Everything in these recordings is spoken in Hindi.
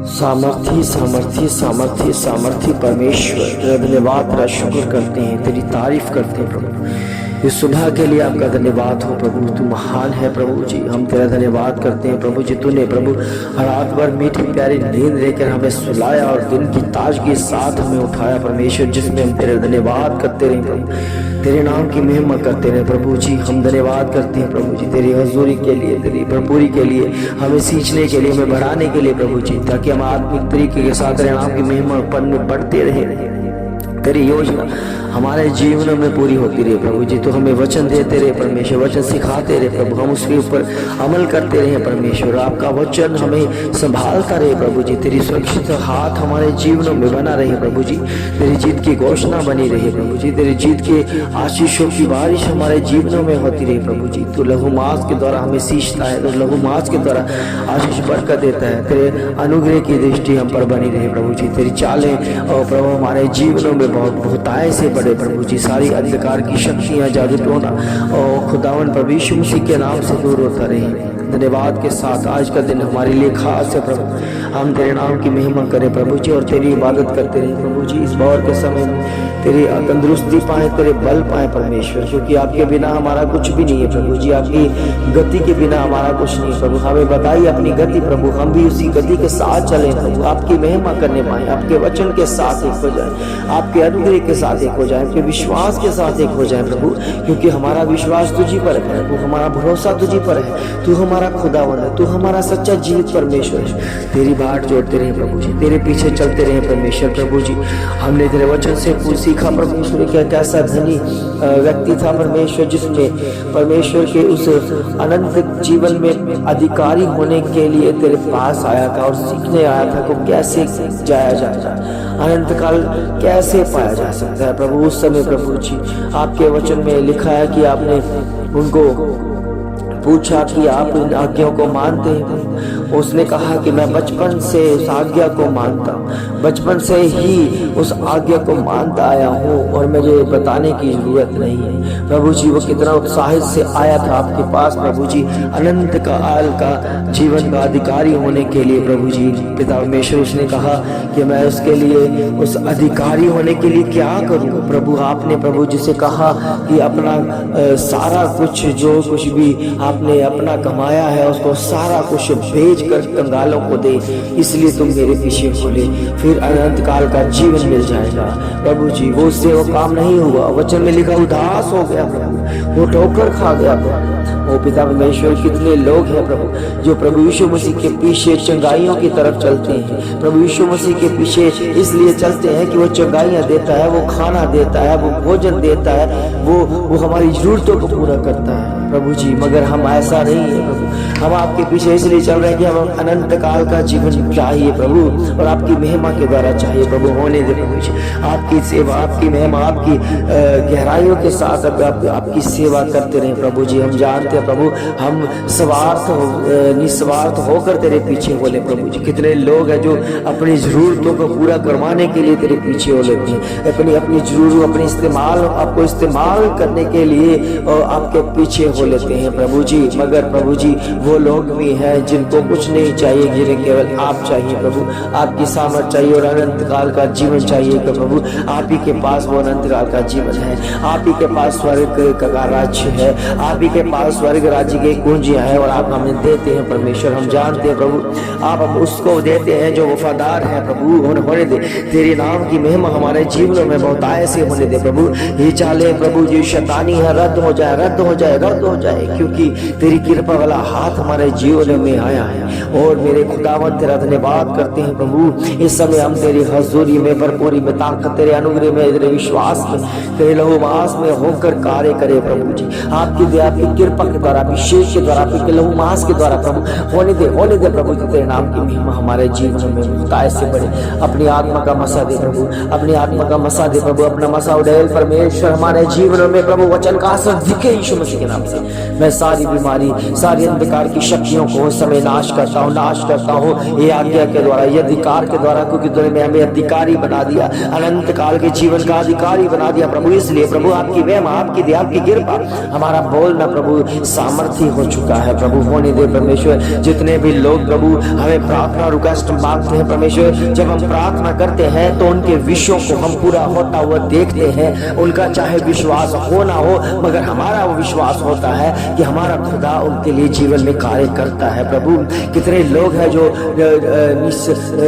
सामर्थी सामर्थी सामर्थी सामर्थी परमेश्वर, तेरा धन्यवाद, तेरा शुक्र करते हैं, तेरी तारीफ करते हैं प्रभु। इस सुबह के लिए आपका धन्यवाद हो प्रभु, तू महान है प्रभु जी। हम तेरा धन्यवाद करते हैं प्रभु जी, तूने प्रभु रात भर मीठी प्यारी नींद लेकर हमें सुलाया और दिन की ताजगी के साथ हमें उठाया परमेश्वर, जिसमें हम तेरा धन्यवाद करते रहे प्रभु, तेरे नाम की महिमा करते रहे प्रभु जी। हम धन्यवाद करते हैं प्रभु जी तेरी हजूरी के लिए, तेरी भरपूरी के लिए, हमें सींचने के लिए, हमें बढ़ाने के लिए प्रभु जी, ताकि हम आत्मिक तरीके के साथ तेरे नाम की महिमा में बढ़ते रहे। तेरी योजना हमारे जीवन में पूरी होती रहे प्रभु जी। तो हमें वचन देते रहे परमेश्वर, वचन सिखाते रहे प्रभु, हम उसके ऊपर अमल करते रहे परमेश्वर। आपका वचन हमें संभालता रहे प्रभु जी, तेरी सुरक्षित हाथ हमारे जीवनों में बना रहे प्रभु जी, तेरी जीत की घोषणा बनी रहे प्रभु जी, तेरी जीत के आशीषों की बारिश हमारे जीवनों में होती रहे प्रभु जी। तो लहू मास के द्वारा हमें सींचता है, तो लहू मास के द्वारा आशीष बरकत देता है। तेरे अनुग्रह की दृष्टि हम पर बनी रहे प्रभु जी, तेरी चालें और प्रभु हमारे जीवनों में बहुतायत से बढ़े प्रभु जी। सारी अंधकार की शक्तियां जादू टोना और खुदावन प्रभु यीशु मसीह के नाम से दूर होता रहे। धन्यवाद के साथ आज का दिन हमारे लिए खास है प्रभु, हम तेरे नाम की महिमा करें प्रभु जी और तेरी इबादत करते रहे प्रभु जी। इस बार के समय में तेरी तंदुरुस्ती पाए, तेरे बल पाए परमेश्वर, क्योंकि आपके बिना हमारा कुछ भी नहीं है प्रभु जी, आपकी गति के बिना हमारा कुछ नहीं प्रभु। हमें बताइए अपनी गति प्रभु, हम भी उसी गति के साथ चले प्रभु, आपकी महिमा करने पाए, आपके वचन के साथ एक हो जाए, आपके अनुग्रह के साथ एक हो जाए, आपके विश्वास के साथ एक हो जाए प्रभु, क्योंकि हमारा विश्वास तुझी पर है प्रभु, हमारा भरोसा तुझी पर है, तू हमारा खुदावन है, तू हमारा सच्चा जीवित परमेश्वर है। तेरी बाट जोड़ते रहे प्रभु जी, तेरे पीछे चलते रहे परमेश्वर प्रभु जी। हमने तेरे वचन से सीखा परमेश्वर क्या कैसा धनी व्यक्ति था परमेश्वर, जिसने परमेश्वर के उस अनंत जीवन में अधिकारी होने के लिए तेरे पास आया था और सीखने आया था को कैसे जाया जाता है, अनंत काल कैसे पाया जा सकता है प्रभु। उस समय प्रभु जी आपके वचन में लिखा है कि आपने उनको पूछा कि आप इन आज्ञाओं को मानते हैं, उसने कहा कि मैं बचपन से उस आज्ञा को मानता हूँ, बचपन से ही उस आज्ञा को मानता आया हूँ और मुझे बताने की जरूरत नहीं है प्रभु जी। वो कितना उत्साहित से आया था आपके पास प्रभु जी, अनंत काल का जीवन का अधिकारी होने के लिए प्रभु जी। पिता परमेश्वर उसने कहा कि मैं उसके लिए उस अधिकारी होने के लिए क्या करूँ प्रभु। आपने प्रभु जी से कहा कि अपना सारा कुछ जो कुछ भी आपने अपना कमाया है उसको सारा कुछ बेच कर कंगालों को दे, इसलिए तुम मेरे पीछे खोले, फिर अनंत काल का जीवन मिल जाएगा प्रभु जी। वो उससे वो काम नहीं हुआ, वचन में लिखा उदास हो गया प्रभु, वो ठोकर खा गया प्रभु। ओ पिता परमेश्वर कितने लोग हैं प्रभु जो प्रभु यीशु मसीह के पीछे चंगाइयों की तरफ चलते हैं, प्रभु यीशु मसीह के पीछे इसलिए चलते हैं कि वो चंगाइयाँ देता है, वो खाना देता है, वो भोजन देता है, वो हमारी जरूरतों को पूरा करता है प्रभु जी। मगर हम ऐसा नहीं है प्रभु, हम आपके पीछे इसलिए चल रहे हैं कि हम अनंत काल का जीवन चाहिए प्रभु और आपकी महिमा के द्वारा चाहिए प्रभु। होने दे प्रभु जी आपकी सेवा, आपकी महिमा, आपकी गहराइयों के साथ आपकी सेवा करते रहे प्रभु जी। हम जानते हैं प्रभु हम निस्वार्थ होकर तेरे पीछे बोले प्रभु जी। कितने लोग हैं जो अपनी जरूरतों को पूरा करवाने के लिए तेरे पीछे हो लेते हैं, अपनी जरूरत अपनी इस्तेमाल आपको इस्तेमाल करने के लिए और आपके पीछे हो लेते हैं प्रभु जी। मगर प्रभु जी वो लोग भी हैं जिनको कुछ नहीं चाहिए, जिन्हें केवल आप चाहिए प्रभु, आपकी सामर्थ चाहिए और अनंत काल का जीवन चाहिए प्रभु। आप ही के पास वो अनंत काल का जीवन है, आप ही के पास स्वर्ग का राज्य है, आप ही के पास स्वर्ग राज्य की कुंजियां हैं और आप हमें देते हैं परमेश्वर। हम जानते हैं प्रभु आप हम उसको देते हैं जो वफादार है प्रभु। होने दे तेरे नाम की महिमा हमारे जीवनों में बहुतायत से होने दे प्रभु। ये चाले प्रभु जो शैतानी है रद्द हो जाए, रद्द हो जाए, रद्द हो जाए, क्योंकि तेरी कृपा वाला हाथ हमारे जीवन में आया है। और मेरे खुदावंत तेरा धन्यवाद करते हैं प्रभु। इस समय हम तेरी हजूरी में, भरपूरी में, ताकत तेरे अनुग्रह में, तेरे विश्वास में, तेरे लहू मास में होकर कार्य करे प्रभु जी। आपकी दया, आपकी कृपा के द्वारा, अभिषेक के द्वारा, आपके लहू मास के द्वारा प्रभु होने दे प्रभु जी। तेरे नाम की महिमा हमारे जीवन में बहुतायत से बढ़े। अपनी आत्मा का मसा दे प्रभु, अपनी आत्मा का मसा दे प्रभु, अपना मसा उड़ेल परमेश्वर हमारे जीवन में प्रभु। वचन का असर दिखे यीशु मसीह के नाम से। मैं सारी बीमारी, सारी अंधकार की शक्तियों को उस समय नाश करता हूँ ये आज्ञा के द्वारा, ये अधिकार के द्वारा, क्योंकि तुमने हमें अधिकारी बना दिया, अनंत काल के जीवन का अधिकारी बना दिया प्रभु। इसलिए प्रभु आपकी महिमा, आपकी दया, आपकी कृपा, हमारा बोलना प्रभु सामर्थ्य हो चुका है प्रभु। होने दे परमेश्वर, जितने भी लोग प्रभु हमें प्रार्थना रिक्वेस्ट मांगते हैं परमेश्वर, जब हम प्रार्थना करते हैं तो उनके विषयों को हम पूरा होता हुआ देखते हैं। उनका चाहे विश्वास हो ना हो, मगर हमारा वो विश्वास होता है कि हमारा खुदा उनके लिए जीवन में कार्य करता है प्रभु। कितने लोग हैं जो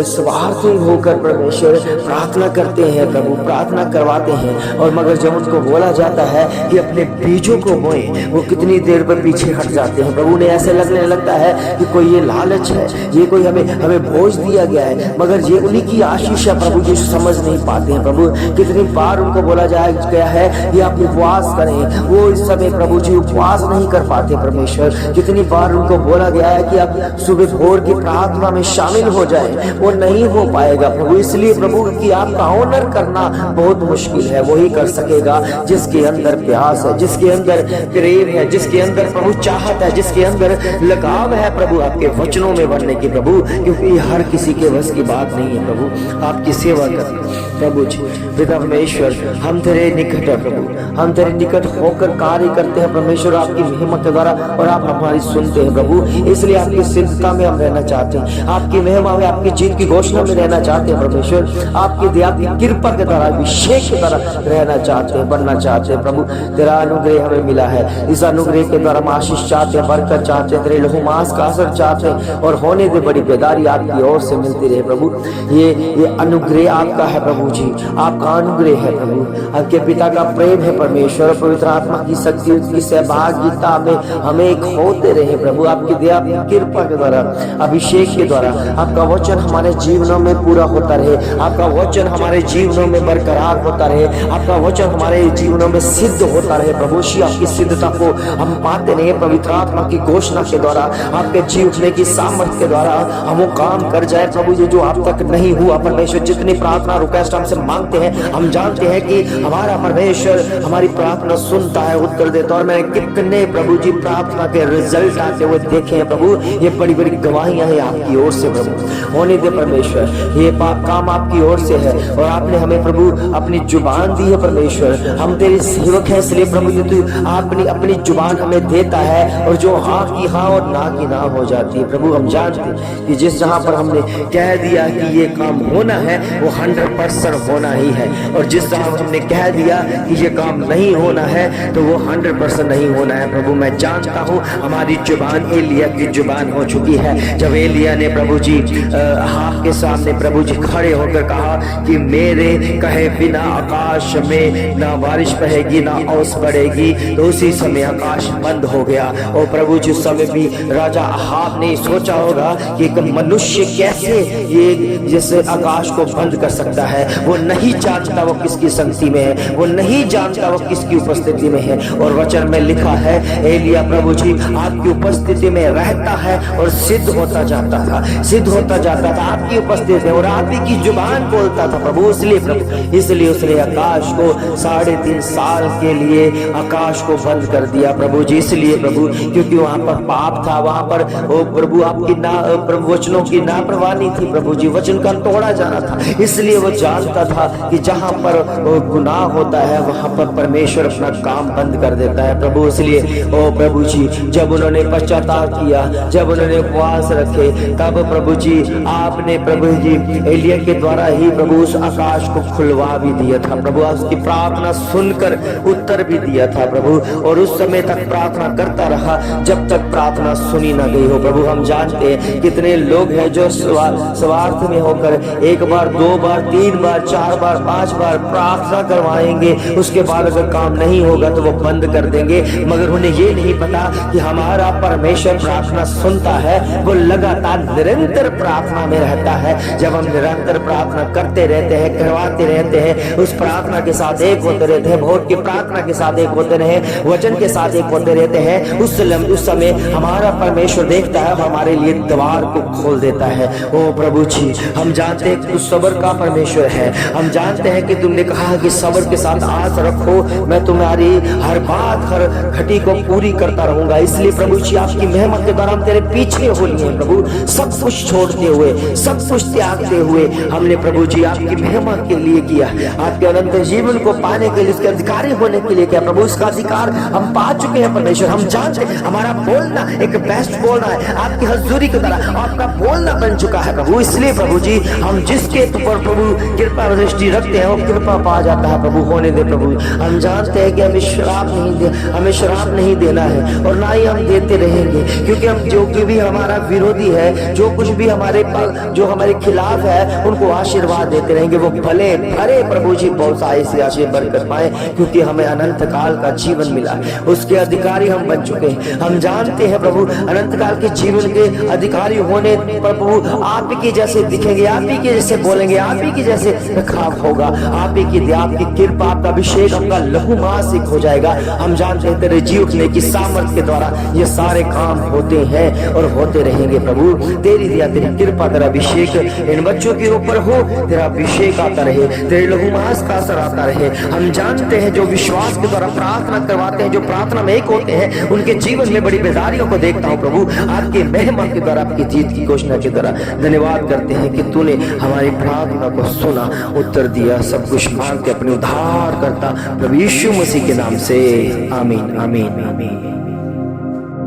स्वार्थी होकर परमेश्वर प्रार्थना करते हैं प्रभु, प्रार्थना करवाते हैं, और मगर जब उनको बोला जाता है कि अपने बीजों को बोए, वो कितनी देर पर पीछे हट जाते हैं प्रभु। उन्हें ऐसे लगने लगता है कि कोई ये लालच है, ये कोई हमें बोझ दिया गया है, मगर ये उन्हीं की आशीष है प्रभु, ये समझ नहीं पाते हैं प्रभु। कितनी बार उनको बोला गया है कि आप उपवास करें, वो इस समय प्रभु जी उपवास नहीं कर पाते परमेश्वर। कितनी बार उनको बोला गया है कि आप सुबह भोर की प्रार्थना में शामिल हो जाए, वो नहीं हो पाएगा प्रभु। इसलिए प्रभु कि आपका ऑनर करना बहुत मुश्किल है, वही कर सकेगा जिसके अंदर प्यास है, जिसके अंदर प्रेम है, जिसके अंदर प्रभु चाहत है, जिसके अंदर लगाव है प्रभु आपके वचनों में बनने की प्रभु। क्योंकि हर किसी के बस की बात नहीं है प्रभु आपकी सेवा करना प्रभु जी। पिता परमेश्वर, हम तेरे निकट है प्रभु, हम तेरे निकट होकर कार्य करते हैं परमेश्वर आपकी महिमा के द्वारा, और आप हमारी सुनते हैं प्रभु। इसलिए आपकी सिद्धता में हम रहना चाहते हैं, आपकी महिमा में, आपकी जीत की घोषणा में रहना चाहते हैं परमेश्वर। आपकी दया की कृपा के द्वारा, अभिषेक के द्वारा रहना चाहते हैं, बनना चाहते हैं प्रभु। तेरा अनुग्रह हमें मिला है, इस अनुग्रह के द्वारा हम आशीष चाहते हैं, बरकत चाहते हैं, तेरे लहू मांस का असर चाहते हैं, और होने दे बड़ी बेदारी आपकी ओर से मिलती रहे प्रभु। ये अनुग्रह आपका है प्रभु जी, आपका अनुग्रह है प्रभु। आपके पिता का प्रेम है परमेश्वर, पवित्र आत्मा की शक्ति, उसकी सहभागिता में हमें खोते रहे प्रभु। आपकी दया, कृपा के द्वारा, अभिषेक के द्वारा आपका वचन हमारे जीवनों में पूरा होता रहे, आपका वचन हमारे जीवनों में बरकरार होता रहे, आपका वचन हमारे जीवनों में सिद्ध होता रहे प्रभु। आपकी सिद्धता को हम पाते रहे पवित्र आत्मा की घोषणा के द्वारा, आपके जीवने की सामर्थ्य के द्वारा हम वो काम कर जाए प्रभु जी जो आप तक नहीं हुआ परमेश्वर। जितनी प्रार्थना रिक्वेस्ट हमसे मांगते हैं, हम जानते हैं कि हमारा परमेश्वर हमारी प्रार्थना सुनता है, उत्तर देता है। और मैंने कितने प्रभु जी प्रार्थना के रिजल्ट आते हुए देखे हैं प्रभु, ये बड़ी बड़ी गवाहियां हैं आपकी ओर से प्रभु। होने दे परमेश्वर, ये काम आपकी ओर से है, और आपने हमें प्रभु अपनी जुबान दी है परमेश्वर। हम तेरे सेवक हैं, इसलिए प्रभु जी तू आपने अपनी जुबान हमें देता है, और जो हाँ की हाँ और ना की ना हो जाती है प्रभु। हम जानते हैं कि जिस जहां पर हमने कह दिया कि ये काम होना है वो 100% होना ही है, और जिस जहां हमने कह दिया कि ये काम नहीं होना है तो वो 100% नहीं होना है प्रभु। मैं जानता हूँ हमारी जुबान एलिया की जुबान हो चुकी है। जब एलिया ने प्रभु जी हाथ के सामने प्रभु जी खड़े होकर कहा कि मेरे कहे बिना आकाश में ना बारिश बहेगी ना ओस पड़ेगी, तो उसी समय आकाश बंद हो गया। और प्रभु जी उस समय भी राजा अहाब ने सोचा होगा कि एक मनुष्य कैसे ये जैसे आकाश को बंद कर सकता है। वो नहीं जानता वो किसकी संगति में है, वो नहीं जानता वो किसकी उपस्थिति में है। और वचन में लिखा है एलिया प्रभु जी आपकी उपस्थिति में रहता है और सिद्ध होता जाता था, सिद्ध होता जाता था आपकी उपस्थिति में, और आप ही की जुबान बोलता था प्रभु। इसलिए प्रभु, इसलिए उसने आकाश को 3.5 साल के लिए आकाश को बंद कर दिया प्रभु जी। इसलिए प्रभु क्योंकि वहां पर पाप था, वहां पर ओ प्रभु आपकी ना प्रभु वचनों की नाप्रवानी थी प्रभु जी, वचन का तोड़ा जाना था। इसलिए वो जानता था कि जहां पर गुनाह होता है वहां पर परमेश्वर अपना काम बंद कर देता है प्रभु। इसलिए ओ प्रभु जी जब उन्होंने पश्चाताप किया, जब उन्होंने उपवास रखे, तब प्रभु जी आपने प्रभु जी एलिया के द्वारा ही प्रभु उस आकाश को खुलवा भी दिया था प्रभु। उसकी प्रार्थना सुनकर उत्तर भी दिया था प्रभु, और उस समय तक प्रार्थना करता रहा जब तक प्रार्थना सुनी न गई हो प्रभु। हम जानते हैं कितने लोग हैं जो स्वार्थ में होकर 1 बार 2 बार 3 बार 4 बार 5 बार प्रार्थना करवाएंगे, उसके बाद अगर काम नहीं होगा तो वो बंद कर देंगे। मगर उन्हें ये नहीं पता कि हमारा परमेश्वर प्रार्थना सुनता है, वो लगातार निरंतर प्रार्थना में रहता रहता है। जब हम निरंतर प्रार्थना करते रहते हैं, करवाते रहते हैं, उस प्रार्थना के साथ एक होते रहते हैं, भोर की प्रार्थना के साथ एक होते रहे, वचन के साथ एक होते रहते हैं, उस समय हमारा परमेश्वर देखता है, हमारे लिए द्वार को खोल देता है। ओ प्रभु जी, हम जानते हैं कि तू सब्र का परमेश्वर है। हम जानते हैं कि तुमने कहा कि सब्र के साथ आस रखो, मैं तुम्हारी हर बात, हर घटी को पूरी करता रहूंगा। इसलिए प्रभु जी, आपकी मेहनत के द्वारा हम तेरे पीछे हो लिए प्रभु, सब कुछ छोड़ते हुए, सब कुछ त्यागते हुए हमने प्रभु जी आपकी मेहनत के लिए किया, आपके अनंत जीवन को पाने के लिए, उसके अधिकारी होने के लिए किया प्रभु। उसका अधिकार हम पा चुके हैं परमेश्वर। हम जानते हैं हमारा बोलना एक बेस्ट बोलना है, आपकी हजूरी की तरह आपका बोलना बन चुका है प्रभु। इसलिए प्रभु जी, हम जिसके ऊपर प्रभु कृपा दृष्टि रखते हैं वो कृपा पा जाता है प्रभु। होने दे प्रभु। हम जानते हैं कि हमें श्राप नहीं देना है और ना ही हम देते रहेंगे, क्योंकि हम जो भी हमारा विरोधी है, जो कुछ भी जो हमारे खिलाफ है, उनको आशीर्वाद देते रहेंगे। वो भले भरे प्रभु जी बहुत ऐसी आशीर्वाद कर पाए, क्योंकि हमें अनंत काल का जीवन मिला, उसके अधिकारी हम बन चुके हैं। हम जानते हैं प्रभु, अनंत काल के जीवन के अधिकारी होने पर प्रभु आप ही के जैसे दिखेंगे, आप ही के जैसे बोलेंगे, आप ही के जैसे रखाव होगा, आप ही की आपकी कृपा, आपका अभिषेक, आपका लहू मासिक हो जाएगा। हम जानते हैं तेरे जी उठने की सामर्थ के द्वारा ये सारे काम होते हैं और होते रहेंगे प्रभु। तेरी दिया, तेरी कृपा, तेरा अभिषेक इन बच्चों के ऊपर हो, तेरा अभिषेक आता रहे, तेरे लहू मास का असर आता रहे। हम जानते हैं जो विश्वास के द्वारा प्रार्थना करवाते हैं, जो प्रार्थना में एक होते हैं, उनके जीवन में बड़ी बेदारियों को देखता हूँ प्रभु। आपके महिमा के द्वारा, आपकी जीत की घोषणा के द्वारा धन्यवाद करते हैं कि तूने हमारी प्रार्थना को सुना, उत्तर दिया। सब कुछ मांग के अपने उद्धार करता प्रभु यीशु मसीह के नाम से आमीन, आमीन, आमीन।